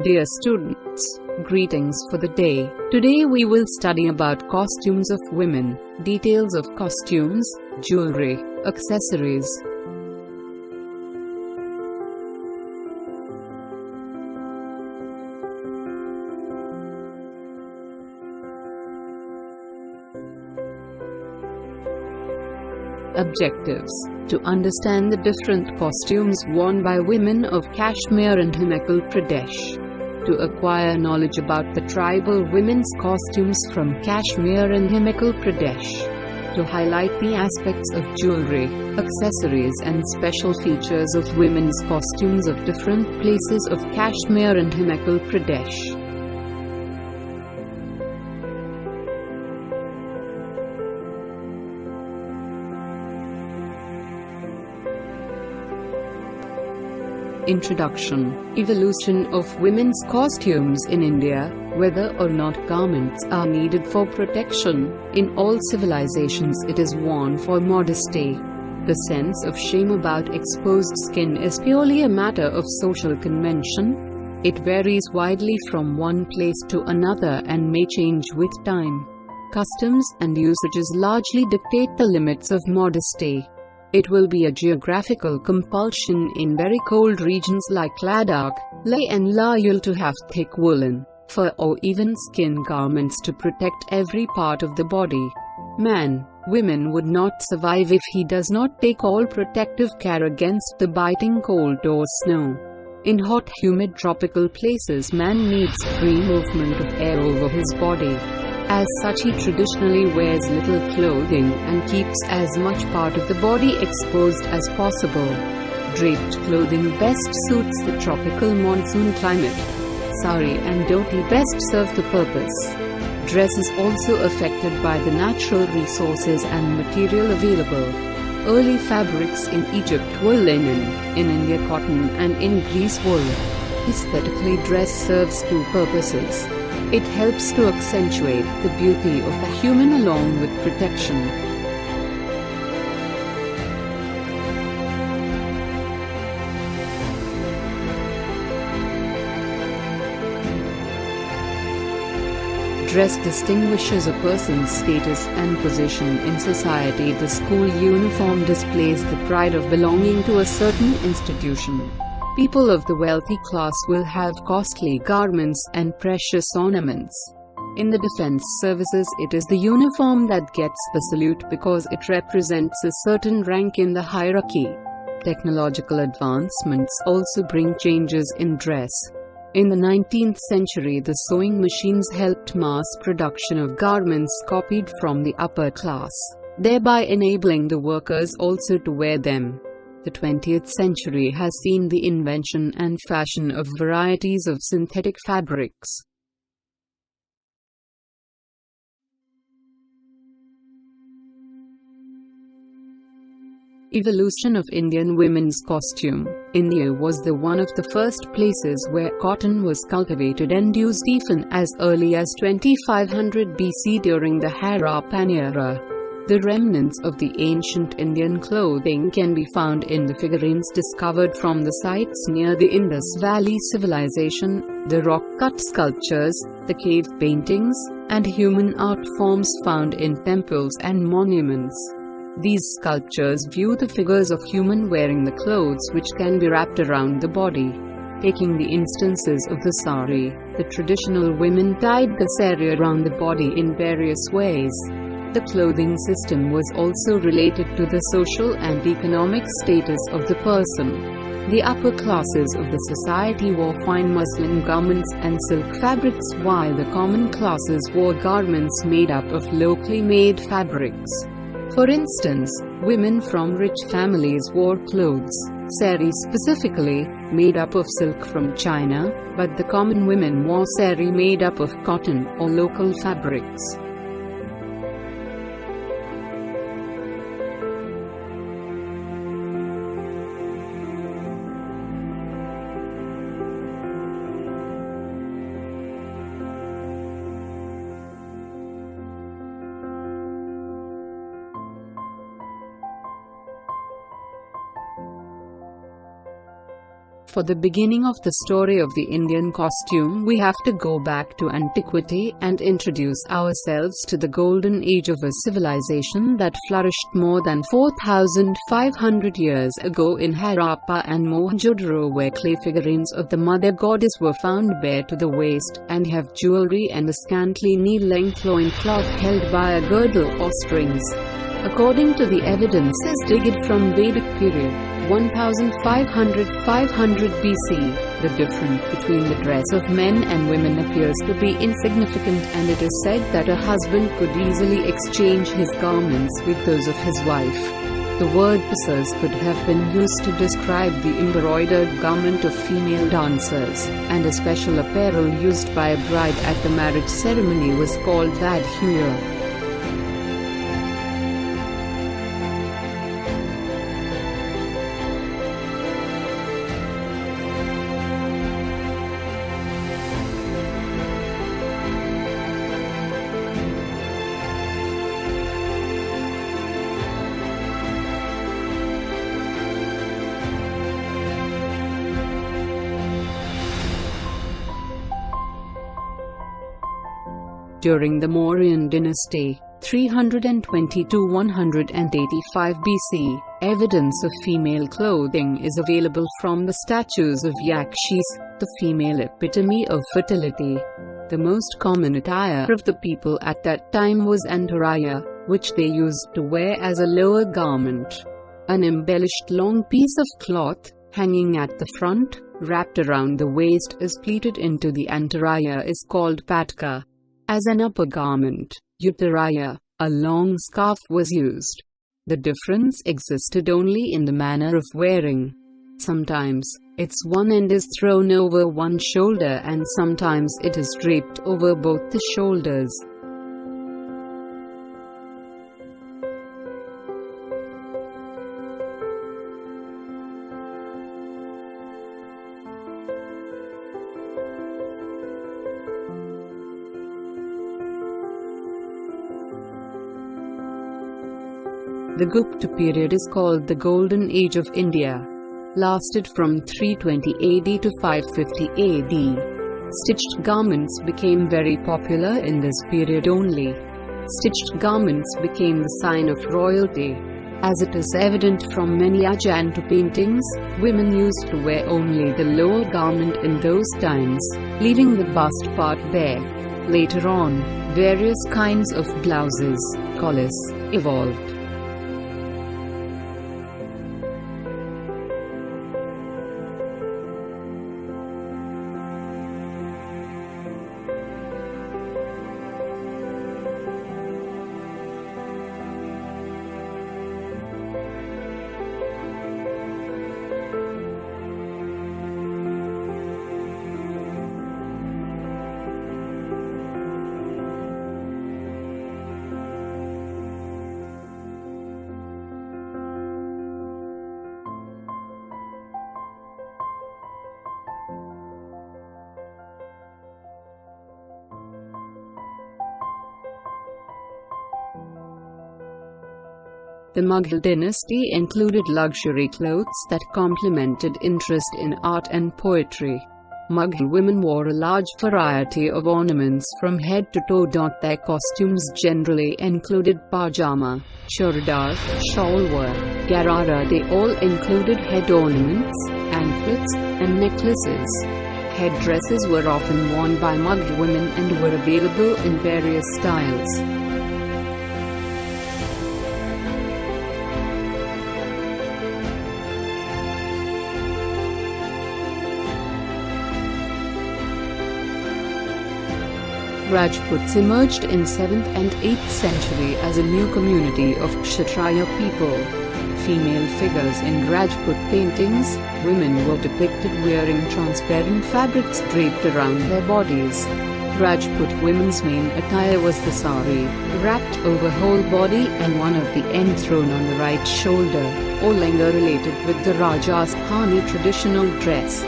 Dear students, greetings for the day. Today we will study about costumes of women, details of costumes, jewelry, accessories. Objectives: to understand the different costumes worn by women of Kashmir and Himachal Pradesh. To acquire knowledge about the tribal women's costumes from Kashmir and Himachal Pradesh. To highlight the aspects of jewelry, accessories and special features of women's costumes of different places of Kashmir and Himachal Pradesh. Introduction: Evolution of women's costumes in India. Whether or not garments are needed for protection, in all civilizations it is worn for modesty. The sense of shame about exposed skin is purely a matter of social convention. It varies widely from one place to another and may change with time. Customs and usages largely dictate the limits of modesty. It will be a geographical compulsion in very cold regions like Ladakh, Leh and Layul to have thick woolen, fur or even skin garments to protect every part of the body. Women would not survive if he does not take all protective care against the biting cold or snow. In hot humid tropical places, man needs free movement of air over his body. As such, he traditionally wears little clothing and keeps as much part of the body exposed as possible. Draped clothing best suits the tropical monsoon climate. Sari and dhoti best serve the purpose. Dress is also affected by the natural resources and material available. Early fabrics in Egypt were linen, in India cotton and in Greece wool. Aesthetically, dress serves two purposes. It helps to accentuate the beauty of the human along with protection. Dress distinguishes a person's status and position in society. The school uniform displays the pride of belonging to a certain institution. People of the wealthy class will have costly garments and precious ornaments. In the defense services, it is the uniform that gets the salute because it represents a certain rank in the hierarchy. Technological advancements also bring changes in dress. In the 19th century, the sewing machines helped mass production of garments copied from the upper class, thereby enabling the workers also to wear them. The 20th century has seen the invention and fashion of varieties of synthetic fabrics. Evolution of Indian women's costume. India was one of the first places where cotton was cultivated and used even as early as 2500 BC during the Harappan era. The remnants of the ancient Indian clothing can be found in the figurines discovered from the sites near the Indus Valley Civilization, the rock-cut sculptures, the cave paintings, and human art forms found in temples and monuments. These sculptures view the figures of human wearing the clothes which can be wrapped around the body. Taking the instances of the sari, the traditional women tied the sari around the body in various ways. The clothing system was also related to the social and economic status of the person. The upper classes of the society wore fine muslin garments and silk fabrics, while the common classes wore garments made up of locally made fabrics. For instance, women from rich families wore clothes, sari specifically, made up of silk from China, but the common women wore sari made up of cotton or local fabrics. For the beginning of the story of the Indian costume, we have to go back to antiquity and introduce ourselves to the golden age of a civilization that flourished more than 4,500 years ago in Harappa and Mohenjo-daro, where clay figurines of the mother goddess were found bare to the waist, and have jewelry and a scantily knee-length loincloth held by a girdle or strings. According to the evidences dated from Vedic period, 1500–500 BC, the difference between the dress of men and women appears to be insignificant, and it is said that a husband could easily exchange his garments with those of his wife. The word pasas could have been used to describe the embroidered garment of female dancers, and a special apparel used by a bride at the marriage ceremony was called vadhuya. During the Mauryan dynasty, 320–185 BC, evidence of female clothing is available from the statues of Yakshis, the female epitome of fertility. The most common attire of the people at that time was antaraya, which they used to wear as a lower garment. An embellished long piece of cloth, hanging at the front, wrapped around the waist as pleated into the antaraya, is called patka. As an upper garment, uttaraya, a long scarf, was used. The difference existed only in the manner of wearing. Sometimes, its one end is thrown over one shoulder and sometimes it is draped over both the shoulders. The Gupta period is called the Golden Age of India. Lasted from 320 AD to 550 AD. Stitched garments became very popular in this period only. Stitched garments became the sign of royalty. As it is evident from many Ajanta paintings, women used to wear only the lower garment in those times, leaving the bust part bare. Later on, various kinds of blouses, collars, evolved. The Mughal dynasty included luxury clothes that complemented interest in art and poetry. Mughal women wore a large variety of ornaments from head to toe. Their costumes generally included pajama, churidar, shalwar, garara. They all included head ornaments, anklets, and necklaces. Headdresses were often worn by Mughal women and were available in various styles. Rajputs emerged in 7th and 8th century as a new community of Kshatriya people. Female figures in Rajput paintings, women were depicted wearing transparent fabrics draped around their bodies. Rajput women's main attire was the sari, wrapped over whole body and one of the end thrown on the right shoulder, or lenga, related with the Rajasthani traditional dress.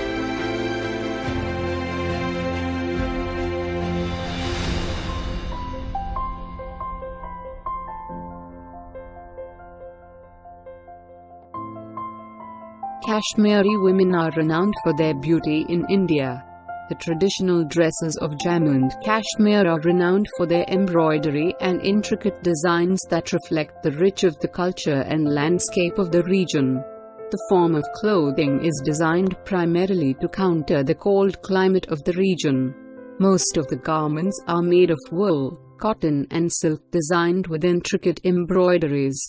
Kashmiri women are renowned for their beauty in India. The traditional dresses of Jammu and Kashmir are renowned for their embroidery and intricate designs that reflect the rich of the culture and landscape of the region. The form of clothing is designed primarily to counter the cold climate of the region. Most of the garments are made of wool, cotton and silk designed with intricate embroideries.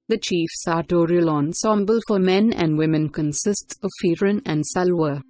The chief sartorial ensemble for men and women consists of firan and salwar.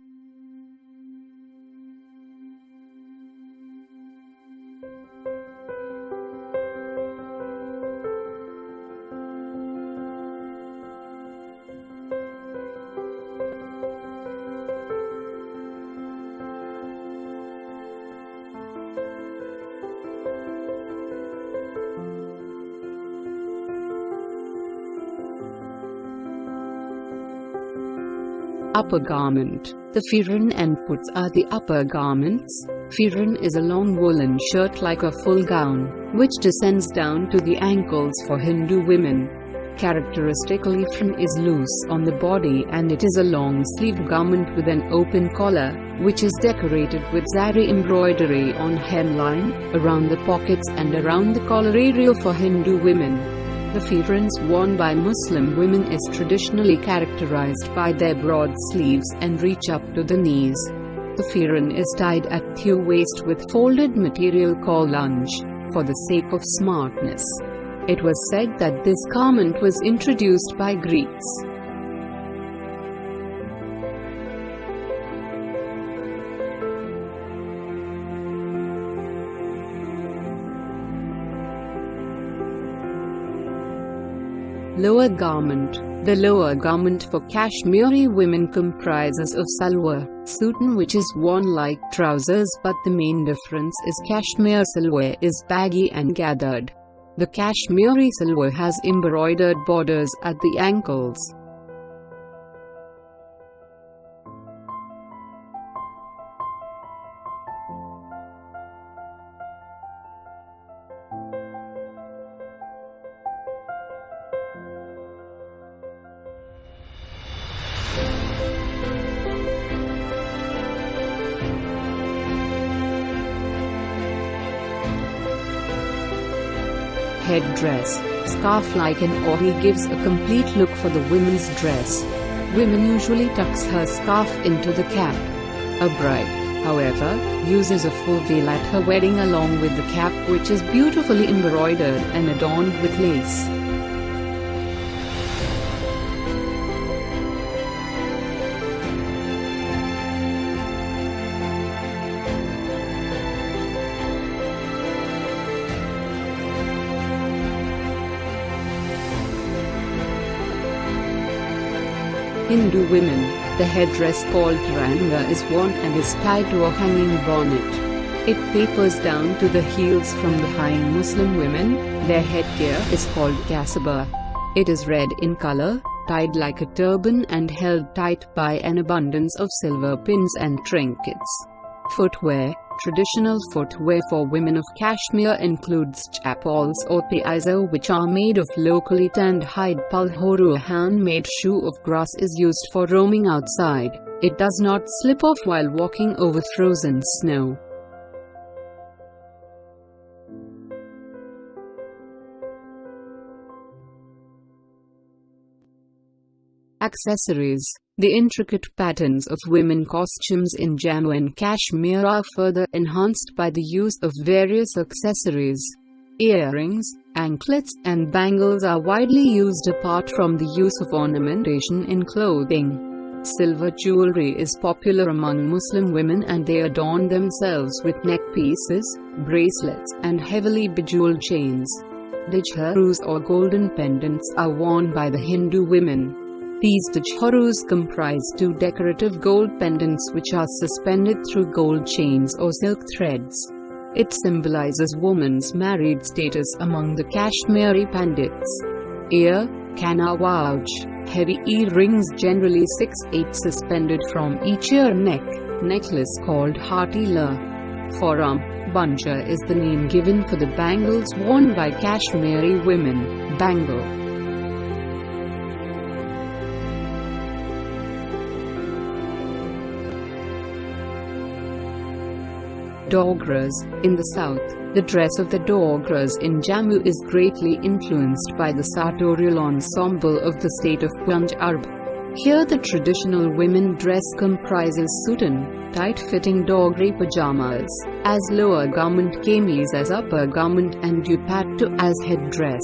Upper garment. The firan and puts are the upper garments. Firan is a long woolen shirt like a full gown, which descends down to the ankles for Hindu women. Characteristically, firan is loose on the body and it is a long-sleeved garment with an open collar, which is decorated with zari embroidery on hemline, around the pockets and around the collar area for Hindu women. The firans worn by Muslim women is traditionally characterized by their broad sleeves and reach up to the knees. The firan is tied at the waist with folded material called lunge, for the sake of smartness. It was said that this garment was introduced by Greeks. Lower garment. The lower garment for Kashmiri women comprises of salwar, sutan, which is worn like trousers, but the main difference is Kashmir salwar is baggy and gathered. The Kashmiri salwar has embroidered borders at the ankles. Headdress. Scarf like an ori gives a complete look for the women's dress. Women usually tucks her scarf into the cap. A bride, however, uses a full veil at her wedding along with the cap, which is beautifully embroidered and adorned with lace. Hindu women, the headdress called tiranga is worn and is tied to a hanging bonnet. It tapers down to the heels from behind. Muslim women, their headgear is called kasaba. It is red in color, tied like a turban and held tight by an abundance of silver pins and trinkets. Footwear. Traditional footwear for women of Kashmir includes chappals or paizo, which are made of locally tanned hide. Palhoru, a handmade shoe of grass, is used for roaming outside. It does not slip off while walking over frozen snow. Accessories. The intricate patterns of women costumes in Jammu and Kashmir are further enhanced by the use of various accessories. Earrings, anklets and bangles are widely used apart from the use of ornamentation in clothing. Silver jewelry is popular among Muslim women and they adorn themselves with neck pieces, bracelets and heavily bejeweled chains. Djharus or golden pendants are worn by the Hindu women. These djharus comprise two decorative gold pendants which are suspended through gold chains or silk threads. It symbolizes woman's married status among the Kashmiri Pandits. Ear, kanawaj, heavy earrings, generally 6-8 suspended from each ear. Necklace called hatila. Forearm, banja is the name given for the bangles worn by Kashmiri women. Bangle. Dogras. In the south, the dress of the Dogras in Jammu is greatly influenced by the sartorial ensemble of the state of Punjab. Here the traditional women dress comprises sutan, tight-fitting Dogri pajamas, as lower garment, kameez as upper garment and dupatta as head dress.